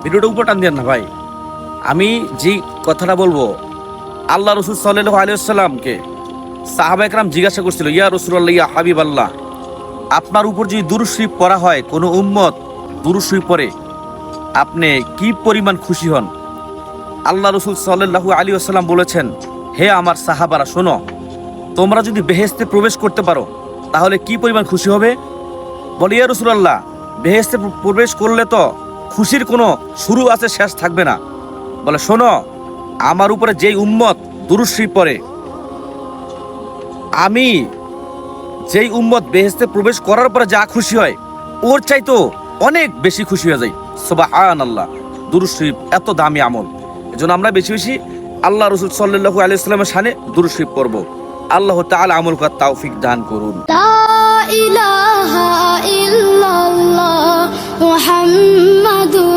ভিডিওটা উপর টান দেন না ভাই। আমি যে কথাটা বলবো, আল্লাহ রসুল সাল্লাল্লাহু আলাইহি ওয়াসাল্লামকে সাহাবা একরাম জিজ্ঞাসা করছিল, ইয়া রাসূলুল্লাহ, ইয়া হাবিবাল্লাহ, আপনার উপর যদি দুরূদ শরীফ পড়া হয়, কোনো উম্মত দুরূদ শরীফ পড়ে, আপনি কি পরিমাণ খুশি হন? আল্লাহ রসুল সাল্লাল্লাহু আলাইহি ওয়াসাল্লাম বলেছেন, হে আমার সাহাবারা শোনো, তোমরা যদি বেহেশতে প্রবেশ করতে পারো তাহলে কি পরিমাণ খুশি হবে? বলে, ইয়া রাসূলুল্লাহ, বেহেশতে প্রবেশ করলে তো খুশির কোনো শুরু আছে, শেষ থাকবে না। বলে, শোনো, আমার উপরে যেই উম্মত দুরূদ শরীফ পড়ে, আমি যেই উম্মত বেহেশতে প্রবেশ করার পরে যা খুশি হয়, ওর চাইতো অনেক বেশি খুশি হয়ে যায়। সুবহানাল্লাহ, দুরূদ শরীফ এত দামি আমল। এজন্য আমরা বেশি বেশি আল্লাহ রাসূল সাল্লাল্লাহু আলাইহি ওয়াসাল্লামের শানে দুরূদ শরীফ পড়ব। আল্লাহ তাআলা আমল করার তৌফিক দান করুন। লা ইলাহা ইল্লাল্লাহ মুহাম্মাদুর